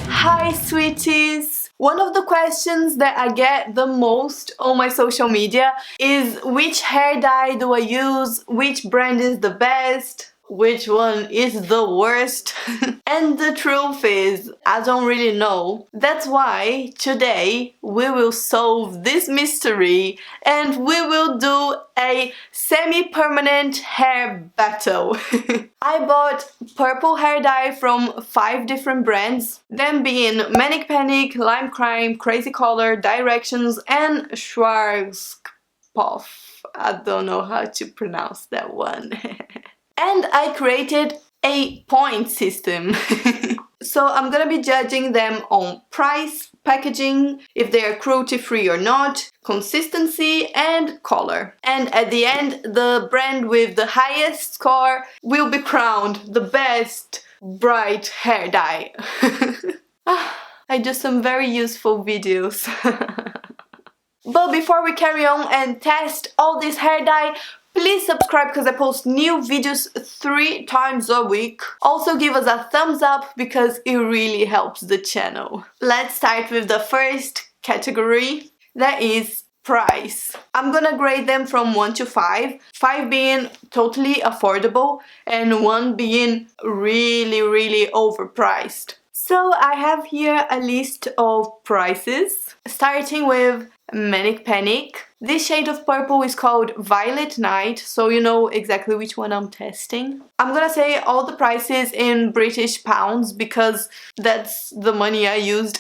Hi sweeties! One of the questions that I get the most on my social media is which hair dye do I use, which brand is the best, which one is the worst. And the truth is, I don't really know. That's why today we will solve this mystery and we will do a semi-permanent hair battle. I bought purple hair dye from 5 different brands, them being Manic, Lime Crime, Crazy Color, Directions, and Schwartz. I don't know how to pronounce that one. And I created a point system. So I'm gonna be judging them on price, packaging, if they are cruelty-free or not, consistency, and color. And at the end, the brand with the highest score will be crowned the best bright hair dye. I do some very useful videos. But before we carry on and test all this hair dye, please subscribe because I post new videos 3 times a week. Also give us a thumbs up because it really helps the channel. Let's start with the first category, that is price. I'm gonna grade them from 1 to 5, 5 being totally affordable and 1 being really overpriced. So I have here a list of prices, starting with Manic. This shade of purple is called Violet Night, so you know exactly which one I'm testing. I'm gonna say all the prices in British pounds because that's the money I used.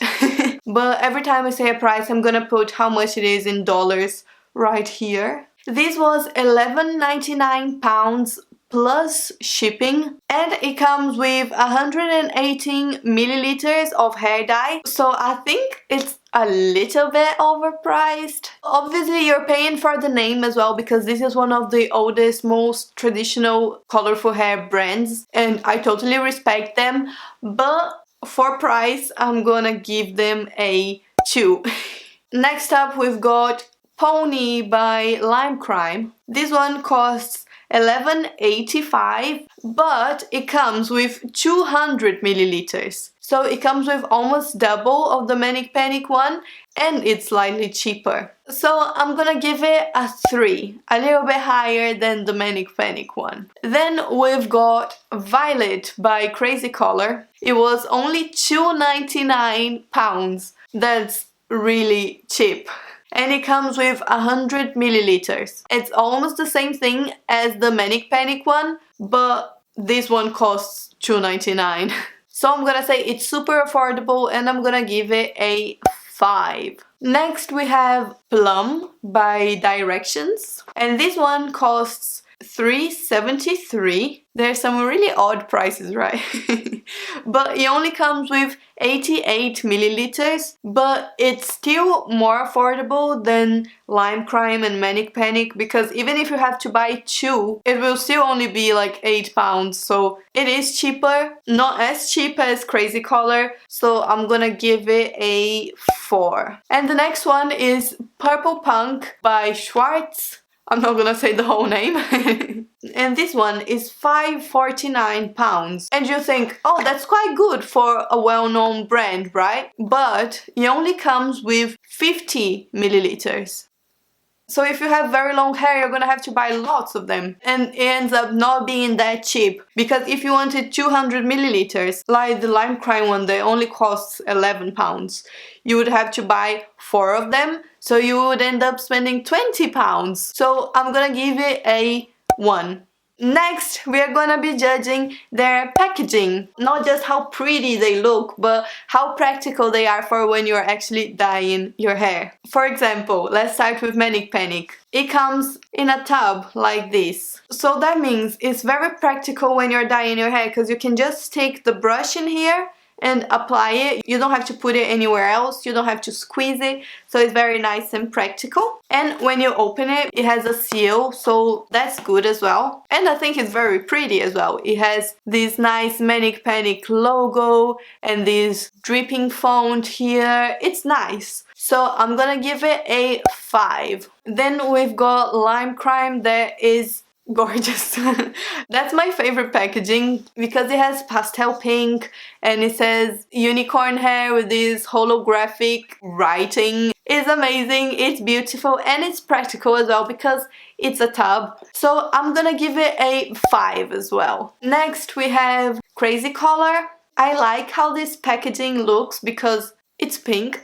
But every time I say a price, I'm gonna put how much it is in dollars right here. This was £11.99 plus shipping, and it comes with 118 milliliters of hair dye, so I think it's a little bit overpriced. Obviously you're paying for the name as well because this is one of the oldest, most traditional colorful hair brands and I totally respect them, but for price I'm gonna give them a 2. Next up we've got Pony by Lime Crime. This one costs $11.85, but it comes with 200 milliliters. So it comes with almost double of the Manic one and it's slightly cheaper. So I'm gonna give it a 3, a little bit higher than the Manic one. Then we've got Violet by Crazy Color. It was only £2.99. That's really cheap. And it comes with 100 milliliters. It's almost the same thing as the Manic one, but this one costs $2.99. So I'm gonna say it's super affordable and I'm gonna give it a 5. Next we have Plum by Directions, and this one costs $3.73. There's some really odd prices, right? But it only comes with 88 milliliters, but it's still more affordable than Lime Crime and Manic because even if you have to buy 2, it will still only be like £8, so it is cheaper. Not as cheap as Crazy Color, so I'm gonna give it a 4. And the next one is Purple Punk by Schwartz. I'm not gonna say the whole name. And this one is £5.49. And you think, oh, that's quite good for a well-known brand, right? But it only comes with 50 milliliters. So if you have very long hair, you're gonna have to buy lots of them. And it ends up not being that cheap. Because if you wanted 200 milliliters, like the Lime Crime one that only costs £11, you would have to buy 4 of them. So you would end up spending £20. So I'm gonna give it a 1. Next, we are gonna be judging their packaging. Not just how pretty they look, but how practical they are for when you're actually dyeing your hair. For example, let's start with Manic. It comes in a tub like this. So that means it's very practical when you're dyeing your hair because you can just stick the brush in here and apply it. You don't have to put it anywhere else, you don't have to squeeze it, so it's very nice and practical. And when you open it, it has a seal, so that's good as well. And I think it's very pretty as well. It has this nice Manic logo and this dripping font here. It's nice. So I'm gonna give it a 5. Then we've got Lime Crime that is gorgeous. That's my favorite packaging because it has pastel pink and it says unicorn hair with this holographic writing. It's amazing, it's beautiful, and it's practical as well because it's a tub. So I'm gonna give it a 5 as well. Next we have Crazy Color. I like how this packaging looks because it's pink.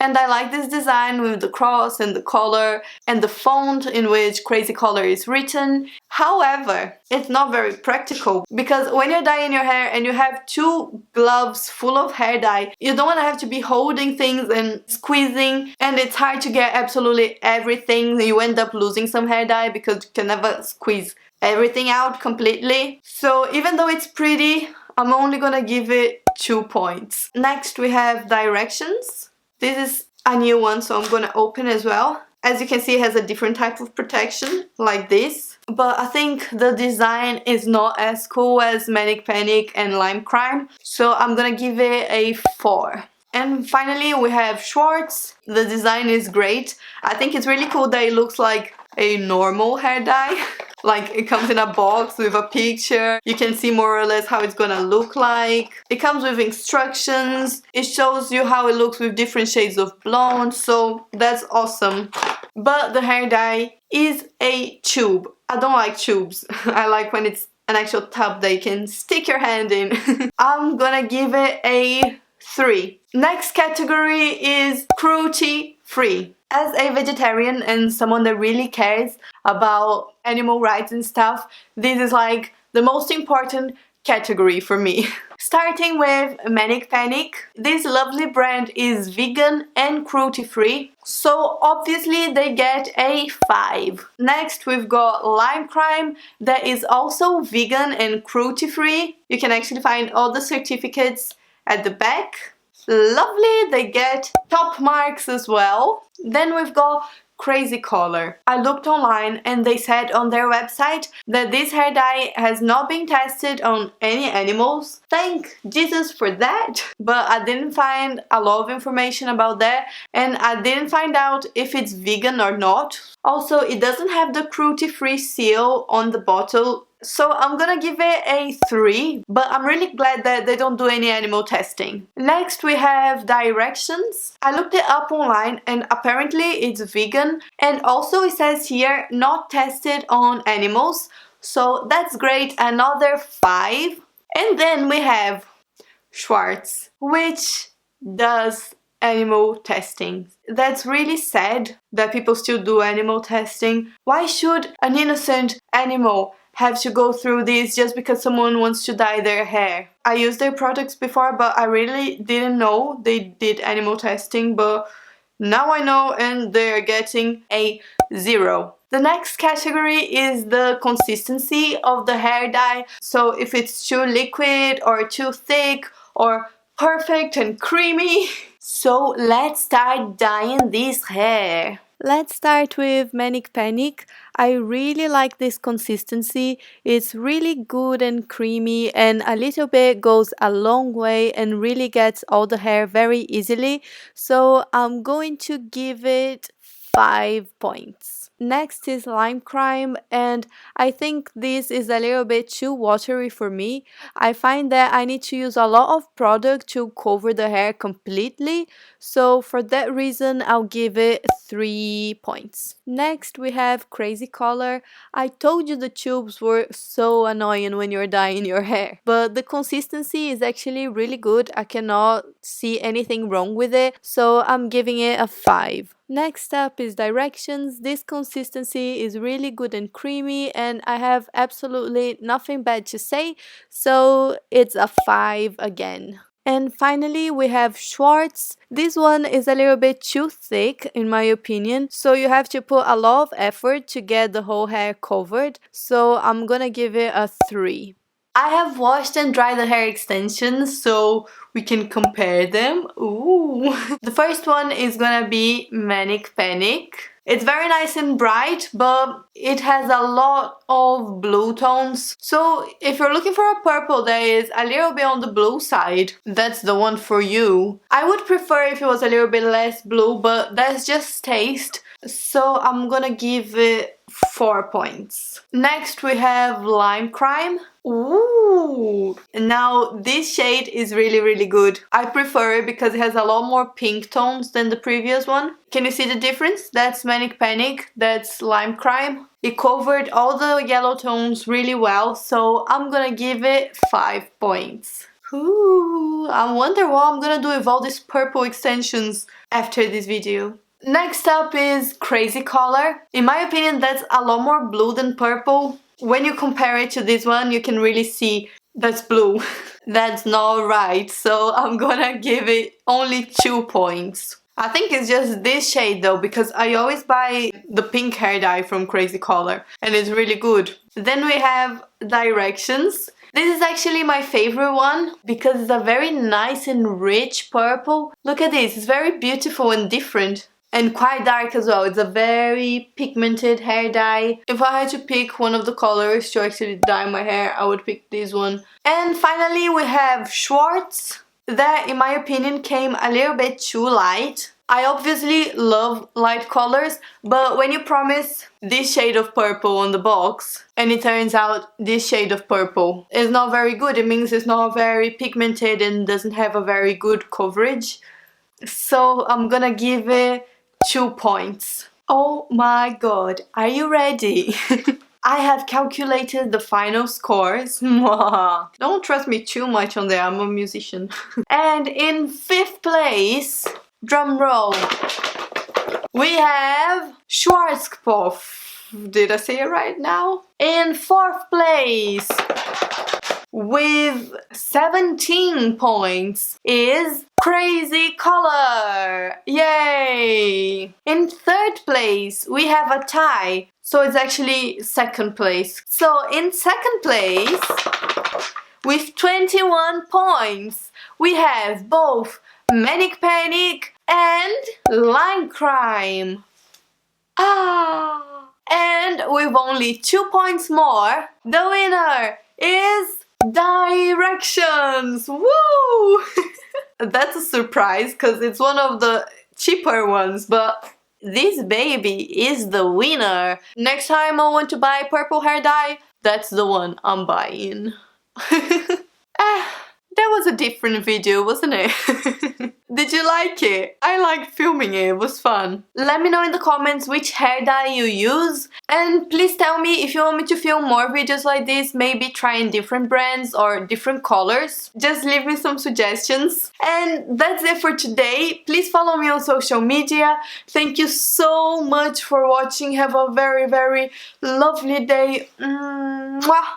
And I like this design with the cross and the color and the font in which Crazy Color is written. However, it's not very practical because when you're dyeing your hair and you have 2 gloves full of hair dye, you don't want to have to be holding things and squeezing, and it's hard to get absolutely everything. You end up losing some hair dye because you can never squeeze everything out completely. So even though it's pretty, I'm only gonna give it 2 points. Next we have Directions. This is a new one, so I'm gonna open as well. As you can see, it has a different type of protection, like this. But I think the design is not as cool as Manic Panic and Lime Crime, so I'm gonna give it a 4. And finally, we have Schwartz. The design is great. I think it's really cool that it looks like a normal hair dye. Like, it comes in a box with a picture. You can see more or less how it's gonna look like. It comes with instructions. It shows you how it looks with different shades of blonde, so that's awesome. But the hair dye is a tube. I don't like tubes. I like when it's an actual tub that you can stick your hand in. I'm gonna give it a 3. Next category is cruelty-free. As a vegetarian and someone that really cares about animal rights and stuff, this is like the most important category for me. Starting with Manic Panic. This lovely brand is vegan and cruelty-free, so obviously they get a 5. Next we've got Lime Crime that is also vegan and cruelty-free. You can actually find all the certificates at the back. Lovely, they get top marks as well. Then we've got Crazy Color. I looked online and they said on their website that this hair dye has not been tested on any animals. Thank Jesus for that. But I didn't find a lot of information about that, and I didn't find out if it's vegan or not. Also, it doesn't have the cruelty-free seal on the bottle, so I'm gonna give it a 3, but I'm really glad that they don't do any animal testing. Next we have Directions. I looked it up online and apparently it's vegan, and also it says here not tested on animals, so that's great, another 5. And then we have Schwartz, which does animal testing. That's really sad that people still do animal testing. Why should an innocent animal have to go through this just because someone wants to dye their hair? I used their products before, but I really didn't know they did animal testing, but now I know, and they're getting a 0. The next category is the consistency of the hair dye. So if it's too liquid or too thick or perfect and creamy. So let's start dyeing this hair. Let's start with Manic Panic. I really like this consistency. It's really good and creamy, and a little bit goes a long way and really gets all the hair very easily. So I'm going to give it 5 points. Next is Lime Crime, and I think this is a little bit too watery for me. I find that I need to use a lot of product to cover the hair completely, so for that reason I'll give it 3 points. Next we have Crazy Color. I told you the tubes were so annoying when you're dyeing your hair, but the consistency is actually really good. I cannot see anything wrong with it, so I'm giving it a 5. Next up is Directions. This consistency is really good and creamy, and I have absolutely nothing bad to say, so it's a 5 again. And finally we have Schwartz. This one is a little bit too thick in my opinion, so you have to put a lot of effort to get the whole hair covered, so I'm gonna give it a 3. I have washed and dried the hair extensions so we can compare them. Ooh. The first one is gonna be Manic Panic. It's very nice and bright, but it has a lot of blue tones. So if you're looking for a purple that is a little bit on the blue side, that's the one for you. I would prefer if it was a little bit less blue, but that's just taste. So I'm gonna give it 4 points. Next we have Lime Crime. Ooh! Now this shade is really good. I prefer it because it has a lot more pink tones than the previous one. Can you see the difference? That's Manic Panic, that's Lime Crime. It covered all the yellow tones really well, so I'm gonna give it 5 points. Ooh, I wonder what I'm gonna do with all these purple extensions after this video. Next up is Crazy Color. In my opinion, that's a lot more blue than purple. When you compare it to this one, you can really see that's blue. That's not right, so I'm gonna give it only 2 points. I think it's just this shade though, because I always buy the pink hair dye from Crazy Color and it's really good. Then we have Directions. This is actually my favorite one because it's a very nice and rich purple. Look at this, it's very beautiful and different. And quite dark as well. It's a very pigmented hair dye. If I had to pick one of the colors to actually dye my hair, I would pick this one. And finally we have Schwartz. That, in my opinion, came a little bit too light. I obviously love light colors, but when you promise this shade of purple on the box and it turns out this shade of purple is not very good, it means it's not very pigmented and doesn't have a very good coverage. So I'm gonna give it 2 points. Oh my god, are you ready? I have calculated the final scores. Don't trust me too much on that, I'm a musician. And in 5th place, drum roll, we have Schwartz. Did I say it right now? In 4th place, with 17 points, is Crazy Color! Yay! In 3rd place, we have a tie. So it's actually 2nd place. So in 2nd place, with 21 points, we have both Manic Panic and Lime Crime. And with only 2 points more, the winner is Directions! Woo! That's a surprise because it's one of the cheaper ones, but this baby is the winner. Next time I want to buy purple hair dye, that's the one I'm buying. That was a different video, wasn't it? Did you like it? I liked filming it, it was fun. Let me know in the comments which hair dye you use. And please tell me if you want me to film more videos like this, maybe trying different brands or different colors. Just leave me some suggestions. And that's it for today. Please follow me on social media. Thank you so much for watching. Have a very lovely day. Mwah.